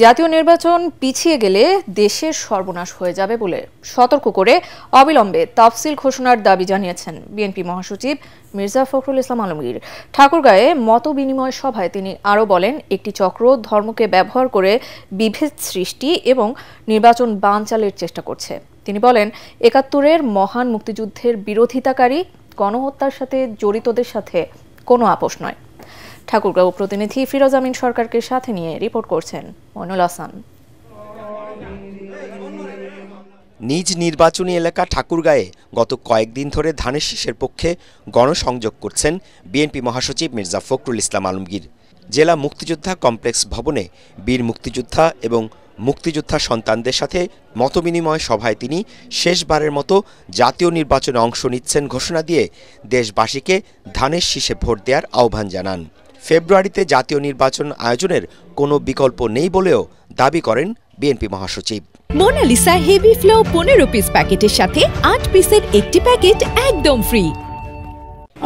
জাতীয় নির্বাচন পিছিয়ে গেলে দেশের সর্বনাশ হয়ে যাবে বলে সতর্ক করে অবিলম্বে তাফসিল ঘোষণার দাবি জানিয়েছেন বিএনপি মহাসচিব মির্জা ফখরুল ইসলাম আলমগীর। ঠাকুরগাঁয়ে মতবিনিময় সভায় তিনি আরও বলেন, একটি চক্র ধর্মকে ব্যবহার করে বিভেদ সৃষ্টি এবং নির্বাচন বানচালের চেষ্টা করছে। তিনি বলেন, ৭১-এর মহান মুক্তিযুদ্ধের বিরোধিতাকারী গণহত্যার সাথে জড়িতদের সাথে কোনো আপোষ নয়। ঠাকুরগাঁও প্রতিনিধি ফিরোজ আমিন সরকারকে সাথে নিয়ে রিপোর্ট করছেন মইনুল হাসান। নিজ নির্বাচনী এলাকা ঠাকুরগাঁয়ে গত কয়েকদিন ধরে ধানের শীষের পক্ষে গণসংযোগ করছেন বিএনপি মহাসচিব মির্জা ফখরুল ইসলাম আলমগীর। জেলা মুক্তিযোদ্ধা কমপ্লেক্স ভবনে বীর মুক্তিযোদ্ধা এবং মুক্তিযোদ্ধা সন্তানদের সাথে মতবিনিময় সভায় তিনি শেষবারের মতো জাতীয় নির্বাচনে অংশ নিচ্ছেন ঘোষণা দিয়ে দেশবাসীকে ধানের শীষে ভোট দেওয়ার আহ্বান জানান। ফেব্রুয়ারিতে জাতীয় নির্বাচন আয়োজনের কোনো বিকল্প নেই বলেও দাবি করেন বিএনপি মহাসচিব। মোনালিসা হেভি ফ্লো 15 পিস প্যাকেটের সাথে 8 পিসের একটি প্যাকেট একদম ফ্রি।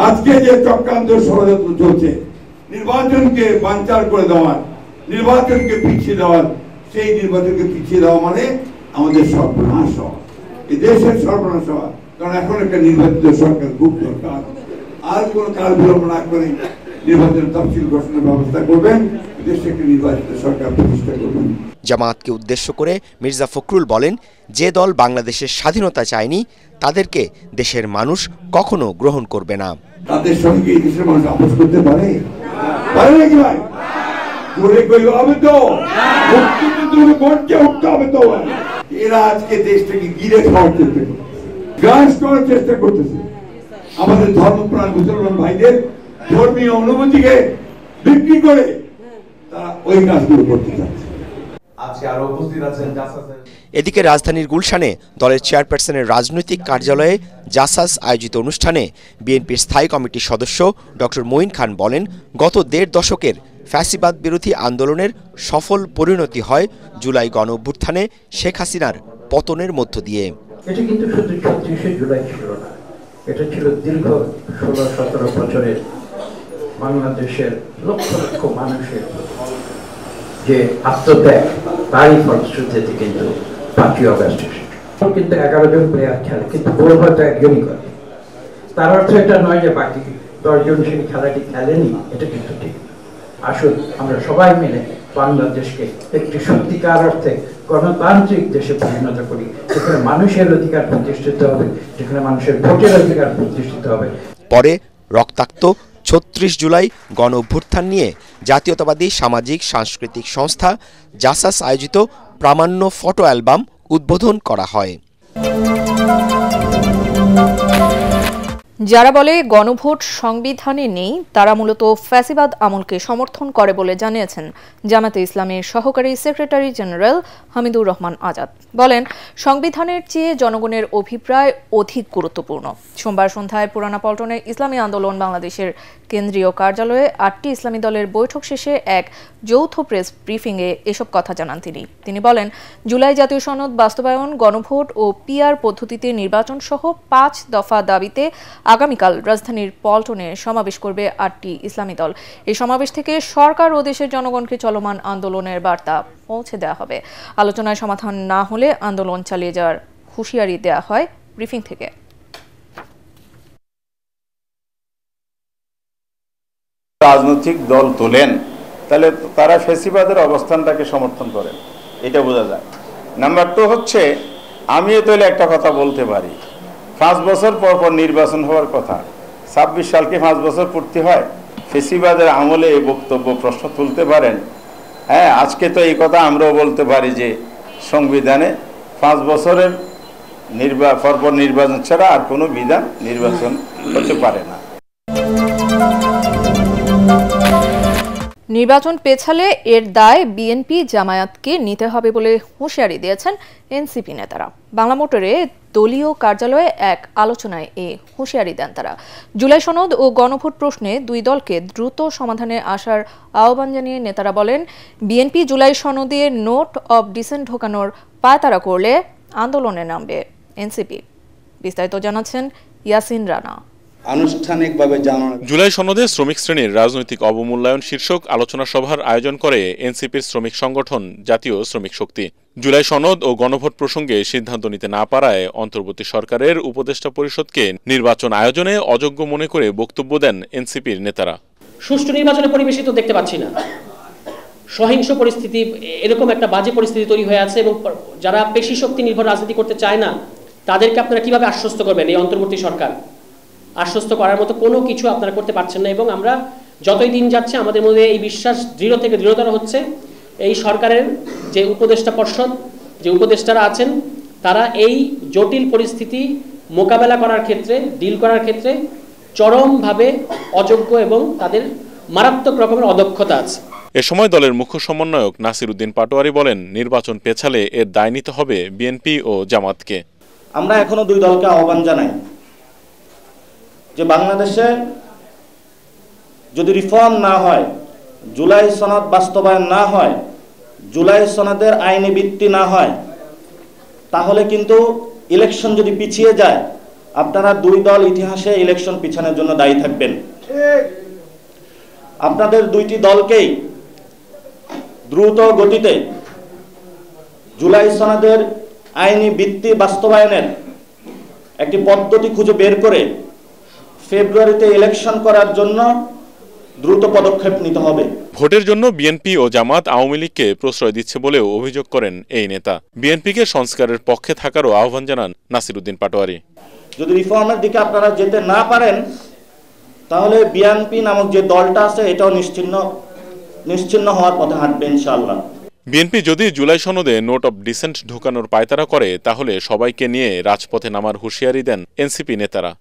আজকে যে চক্রান্ত ষড়যন্ত্র চলছে নির্বাচনকে বানচাল করে দেওয়ার, নির্বাচনকে পিছিয়ে দেওয়ার, সেই নির্বাচনকে পিছিয়ে দেওয়া মানে আমাদের সর্বনাশ হওয়া, এই দেশের সর্বনাশ হওয়া। কারণ এখন একটা নির্বাচিত সরকার খুব দরকার। আর কোনো কাল বিলম্ব না করে নির্বাচনের তফসিল ঘোষণার ব্যবস্থা করবেন, দেশে একটি নির্বাচিত সরকার প্রতিষ্ঠা করবেন। জামায়াতকে উদ্দেশ্য করে মির্জা ফখরুল বলেন, যে দল বাংলাদেশের স্বাধীনতা চায়নি তাদেরকে দেশের মানুষ কখনো গ্রহণ করবে না। তাদের সঙ্গে এই দেশের মানুষ আপোষ করতে পারে নাকি ভাই? জোরে কই হবে তো, মুক্তিযুদ্ধের মঞ্চে উঠতে হবে তো। এরা আজকে দেশটাকে গিরে খাওয়ার চেষ্টা করছে, গ্রাস করার চেষ্টা করতেছে। আমাদের ধর্মপ্রাণ মুসলমান ভাইদের ধর্মীয় অনুভূতিকে বিক্রি করে তারা ওই কাজগুলো করতে চাচ্ছে। এদিকে রাজধানীর গুলশানে দলের চেয়ারপারসনের রাজনৈতিক কার্যালয়ে জাসাস আয়োজিত অনুষ্ঠানে বিএনপির স্থায়ী কমিটির সদস্য ডক্টর মঈন খান বলেন, গত ১.৫ দশকের ফ্যাসিবাদ বিরোধী আন্দোলনের সফল পরিণতি হয় জুলাই গণ অভ্যুত্থানে শেখ হাসিনার পতনের মধ্য দিয়ে। এটা কিন্তু শুধু ৩৬শে জুলাই ছিল না, এটা ছিল দীর্ঘ ১৬-১৭ বছরের বাংলাদেশের লক্ষ লক্ষ মানুষের যে আত্মত্যাগ, তারই ফলশ্রুতিতে কিন্তু ৫ই অগস্ট কিন্তু ১১ জন প্লেয়ার খেলে, কিন্তু গোল হয়তো একজনই করে। তার অর্থ এটা নয় যে বাকি ১০ জন সেই খেলাটি খেলেনি, এটা কিন্তু ঠিক। আসুন আমরা সবাই মিলে বাংলাদেশকে একটি সত্যিকার অর্থে গণতান্ত্রিক দেশে পরিণত করি, যেখানে মানুষের অধিকার প্রতিষ্ঠিত হবে, যেখানে মানুষের ভোটের অধিকার প্রতিষ্ঠিত হবে। পরে রক্তাক্ত ৩৬ জুলাই গণ অভ্যুত্থান নিয়ে জাতীয়তাবাদী সামাজিক সাংস্কৃতিক সংস্থা জাসাস আয়োজিত প্রামাণ্য ফটো অ্যালবাম উদ্বোধন করা হয়। যারা বলে গণভোট সংবিধানে নেই, তারা মূলত ফ্যাসিবাদ আমলকে সমর্থন করে বলে জানিয়েছেন জামায়াতে ইসলামের সহকারী সেক্রেটারি জেনারেল হামিদুর রহমান আজাদ। বলেন, সংবিধানের চেয়ে জনগণের অভিপ্রায় অধিক গুরুত্বপূর্ণ। সোমবার সন্ধ্যায় পুরানা পল্টনে ইসলামী আন্দোলন বাংলাদেশের কেন্দ্রীয় কার্যালয়ে ৮টি ইসলামী দলের বৈঠক শেষে এক যৌথ প্রেস ব্রিফিংয়ে এসব কথা জানান তিনি বলেন, জুলাই জাতীয় সনদ বাস্তবায়ন, গণভোট ও পিআর পদ্ধতিতে নির্বাচন সহ ৫ দফা দাবিতে আগামীকাল রাজধানীর পল্টনে সমাবেশ করবে ৮টি ইসলামী দল। এই সমাবেশ থেকে সরকার ও দেশের জনগণকে চলমান আন্দোলনের বার্তা পৌঁছে দেওয়া হবে। আলোচনায় সমাধান না হলে আন্দোলন চালিয়ে যাওয়ার হুঁশিয়ারি দেওয়া হয় ব্রিফিং থেকে। রাজনৈতিক দল তোলেন তাহলে তারা ফ্যাসিবাদের অবস্থানটাকে সমর্থন করেন, এটা বোঝা যায়। নাম্বার 2 হচ্ছে, আমিও তাহলে একটা কথা বলতে পারি, 5 বছর পর পর নির্বাচন হওয়ার কথা, 26 সালকে 5 বছর পূর্তি হয়। ফ্যাসিবাদের আমলে এই বক্তব্য প্রশ্ন তুলতে পারেন? হ্যাঁ, আজকে তো এই কথা আমরাও বলতে পারি যে সংবিধানে 5 বছরের পরপর নির্বাচন ছাড়া আর কোনো বিধান নির্বাচন হতে পারে না। নির্বাচন পেছালে এর দায় বিএনপি জামায়াতকে নিতে হবে বলে হুঁশিয়ারি দিয়েছেন এনসিপি নেতারা। বাংলা মোটরে দলীয় কার্যালয়ে এক আলোচনায় এ হুঁশিয়ারি দেন তারা। জুলাই সনদ ও গণভোট প্রশ্নে দুই দলকে দ্রুত সমাধানে আসার আহ্বান জানিয়ে নেতারা বলেন, বিএনপি জুলাই সনদে নোট অব ডিসেন্ট ঢোকানোর পায়তারা করলে আন্দোলনে নামবে এনসিপি। বিস্তারিত জানাচ্ছেন ইয়াসিন রানা। আনুষ্ঠানিকভাবে জানানো। জুলাই সনদে শ্রমিক শ্রেণীর রাজনৈতিক অবমূল্যায়ন শীর্ষক আলোচনা সভার আয়োজন করে এনসিপির শ্রমিক সংগঠন জাতীয় শ্রমিক শক্তি। জুলাই সনদ ও গণভোট প্রসঙ্গে সিদ্ধান্ত নিতে না পারায় অন্তর্বর্তী সরকারের উপদেষ্টা পরিষদকে নির্বাচন আয়োজনে অযোগ্য মনে করে বক্তব্য দেন এনসিপির নেতারা। সুষ্ঠু নির্বাচনের পরিবেশই তো দেখতে পাচ্ছি না, সহিংস পরিস্থিতি, এরকম একটা বাজে পরিস্থিতি তৈরি হয়ে আছে এবং যারা পেশি শক্তি নির্ভর রাজনীতি করতে চায় না তাদেরকে আপনারা কিভাবে আশ্বস্ত করবেন? এই অন্তর্বর্তী সরকার আশ্বস্ত করার মতো কোনো কিছু আপনারা করতে পারছেন না এবং আমরা যতই দিন যাচ্ছে আমাদের মধ্যে এই বিশ্বাস দৃঢ় থেকে দৃঢ়তর হচ্ছে এই সরকারের যে উপদেষ্টা পর্ষদ, যে উপদেষ্টারা আছেন তারা এই জটিল পরিস্থিতি মোকাবেলা করার ক্ষেত্রে, ডিল করার ক্ষেত্রে চরমভাবে অযোগ্য এবং তাদের মারাত্মক রকমের অদক্ষতা আছে। এ সময় দলের মুখ্য সমন্বয়ক নাসির উদ্দিন পাটোয়ারি বলেন, নির্বাচন পেছালে এর দায় নিতে হবে বিএনপি ও জামাতকে। আমরা এখনো দুই দলকে আহ্বান জানাই যে বাংলাদেশে যদি রিফর্ম না হয়, জুলাই সনদ বাস্তবায়ন না হয়, জুলাই সনদের আইনি ভিত্তি না হয়, তাহলে কিন্তু ইলেকশন যদি পিছিয়ে যায় আপনারা দুই দল ইতিহাসে ইলেকশন পিছানোর জন্য দায়ী থাকবেন। আপনাদের দুইটি দলকেই দ্রুত গতিতে জুলাই সনদের আইনি ভিত্তি বাস্তবায়নের একটি পদ্ধতি খুঁজে বের করে ফেব্রুয়ারিতে ইলেকশন করার জন্য দ্রুত পদক্ষেপ নিতে হবে। ভোটের জন্য বিএনপি ও জামাত আওয়ামী লীগকে প্রশ্রয় দিচ্ছে বলেও অভিযোগ করেন এই নেতা। বিএনপিকে সংস্কারের পক্ষে থাকারও আহ্বান জানান নাসির উদ্দিন পাটোয়ারি। যদি রিফর্মের দিকে আপনারা যেতে না পারেন তাহলে বিএনপি নামক যে দলটা আছে এটাও নিশ্চিহ্ন হওয়ার পথে হাঁটবে ইনশাআল্লাহ। বিএনপি যদি জুলাই সনদে নোট অব ডিসেন্ট ঢোকানোর পায়তারা করে তাহলে সবাইকে নিয়ে রাজপথে নামার হুঁশিয়ারি দেন এনসিপি নেতারা।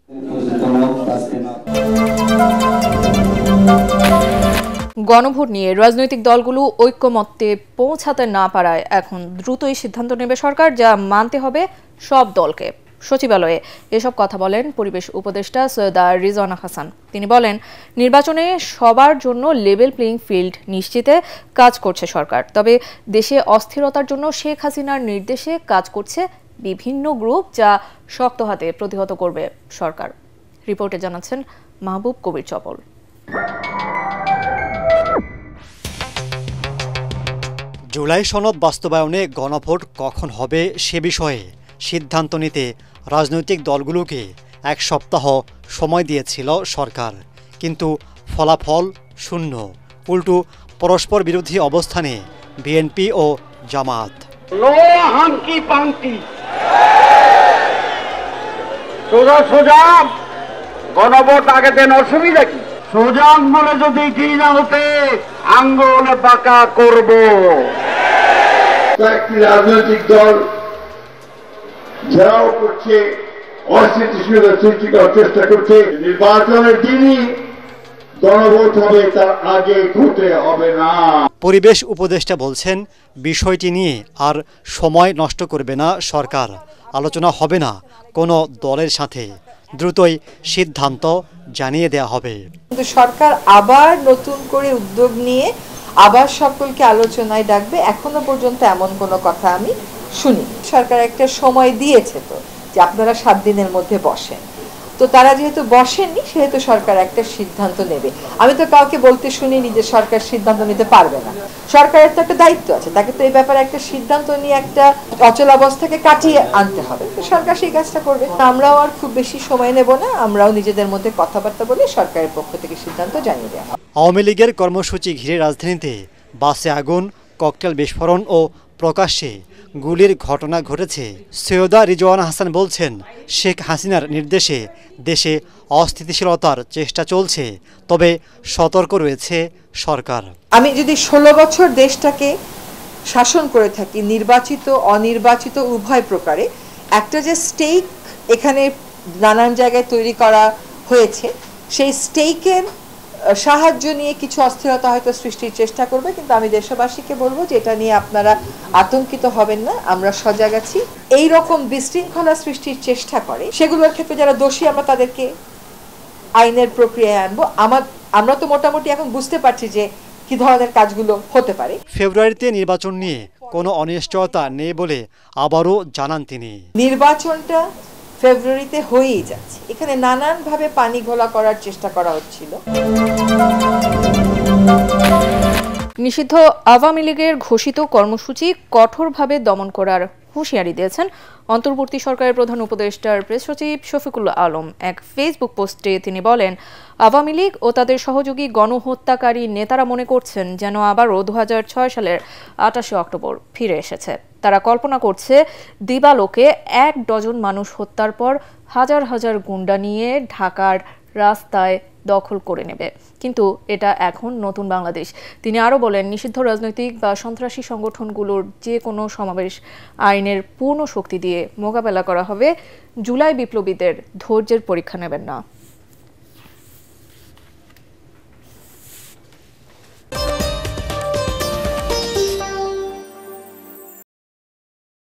গণভোট নিয়ে রাজনৈতিক দলগুলো ঐক্যমত্যে পৌঁছাতে না পারায় এখন দ্রুতই সিদ্ধান্ত নেবে সরকার, যা মানতে হবে সব দলকে। সচিবালয়ে এসব কথা বলেন পরিবেশ উপদেষ্টা সৈয়দা রিজওয়ানা হাসান। তিনি বলেন, নির্বাচনে সবার জন্য লেভেল প্লেইং ফিল্ড নিশ্চিতে কাজ করছে সরকার। তবে দেশে অস্থিরতার জন্য শেখ হাসিনার নির্দেশে কাজ করছে বিভিন্ন গ্রুপ, যা শক্ত হাতে প্রতিহত করবে সরকার। রিপোর্টে জানাচ্ছেন মাহবুব কবির চপল। জুলাই সনদ বাস্তবায়নে গণভোট কখন হবে সে বিষয়ে সিদ্ধান্ত নিতে রাজনৈতিক দলগুলোকে এক সপ্তাহ সময় দিয়েছিল সরকার, কিন্তু ফলাফল শূন্য। উল্টো পরস্পর বিরোধী অবস্থানে বিএনপি ও জামাত। গণভোট আগে দেন, অসুবিধা কি? সোজা আঙ্গুলে যদি কি না হতে আঙ্গুল বাঁকা করব। কয়েকটি রাজনৈতিক দল ঘেরাও করছে, অস্থিতিশীলতা সৃষ্টি করার চেষ্টা করছে। নির্বাচনের দিনই গণভোট হবে, তার আগে হতে হবে না। পরিবেশ উপদেষ্টা বলছেন, বিষয়টি নিয়ে আর সময় নষ্ট করবে না সরকার। আলোচনা হবে না কোনো দলের সাথে, দ্রুতই সিদ্ধান্ত জানিয়ে দেওয়া হবে। কিন্তু সরকার আবার নতুন করে উদ্যোগ নিয়ে আবার সকলকে আলোচনায় ডাকবে, এখনো পর্যন্ত এমন কোনো কথা আমি শুনি। সরকার একটা সময় দিয়েছে তো যে আপনারা 7 দিনের মধ্যে বসেন, তো তারা যেহেতু বসেননি সেহেতু সরকার একটা সিদ্ধান্ত নেবে। আমি তো কাউকে বলতে শুনিনি যে সরকার সিদ্ধান্ত নিতে পারবে না। সরকারের তো একটা দায়িত্ব আছে, তাকে তো এই ব্যাপারে একটা সিদ্ধান্ত নিয়ে একটা অচলাবস্থাকে কাটিয়ে আনতে হবে। তো সরকার সেই কাজটা করবে। আমরাও আর খুব বেশি সময় নেব না, আমরাও নিজেদের মধ্যে কথাবার্তা বলে সরকারের পক্ষ থেকে সিদ্ধান্ত জানিয়ে দেওয়া হবে। আওয়ামী লীগের কর্মসূচি ঘিরে রাজধানীতে বাসে আগুন, ককটেল বিস্ফোরণ ও প্রকাশ্যে গুলির ঘটনা ঘটেছে। সৈয়দা রিজওয়ানা হাসান বলছেন, শেখ হাসিনার নির্দেশে দেশে অস্থিতিশীলতার চেষ্টা চলছে, তবে সতর্ক রয়েছে সরকার। আমি যদি 16 বছর দেশটাকে শাসন করে থাকি, নির্বাচিত অনির্বাচিত উভয় প্রকারে, একটা যে স্টেক এখানে নানান জায়গায় তৈরি করা হয়েছে, সেই স্টেকের সাহায্য নিয়ে কিছু অস্থিরতা হয়তো সৃষ্টির চেষ্টা করবে, কিন্তু আমি দেশবাসীকে বলবো যে এটা নিয়ে আপনারা আতঙ্কিত হবেন না। আমরা সজাগ আছি। এই রকম বিশৃঙ্খলা সৃষ্টির চেষ্টা করে সেগুলোর ক্ষেত্রে যারা দোষী আমরা তাদেরকে আইনের প্রক্রিয়ায় আনবো। আমরা তো মোটামুটি এখন বুঝতে পারছি যে কি ধরনের কাজগুলো হতে পারে। ফেব্রুয়ারিতে নির্বাচন নিয়ে কোনো অনিশ্চয়তা নেই বলে আবারও জানান তিনি। নির্বাচনটা ফেব্রুয়ারিতে হয়েই যাচ্ছে। এখানে নানানভাবে পানি ঘোলা করার চেষ্টা করা হচ্ছিল। নিষিদ্ধ আওয়ামী লীগের ঘোষিত কর্মসূচি কঠোরভাবে দমন করার হুঁশিয়ারি দিয়েছেন অন্তর্বর্তী সরকারের প্রধান উপদেষ্টার প্রেস সচিব শফিকুল আলম। এক ফেসবুক পোস্টে তিনি বলেন, আওয়ামী লীগ ও তাদের সহযোগী গণহত্যাকারী নেতারা মনে করছেন যেন আবারও 2006 সালের 28 অক্টোবর ফিরে এসেছে। তারা কল্পনা করছে দিবালোকে 1 ডজন মানুষ হত্যার পর হাজার হাজার গুন্ডা নিয়ে ঢাকার রাস্তায় দখল করে নেবে, কিন্তু এটা এখন নতুন বাংলাদেশ। তিনি আরও বলেন, নিষিদ্ধ রাজনৈতিক বা সন্ত্রাসী সংগঠনগুলোর যে কোনো সমাবেশ আইনের পূর্ণ শক্তি দিয়ে মোকাবেলা করা হবে। জুলাই বিপ্লবীদের ধৈর্যের পরীক্ষা নেবেন না।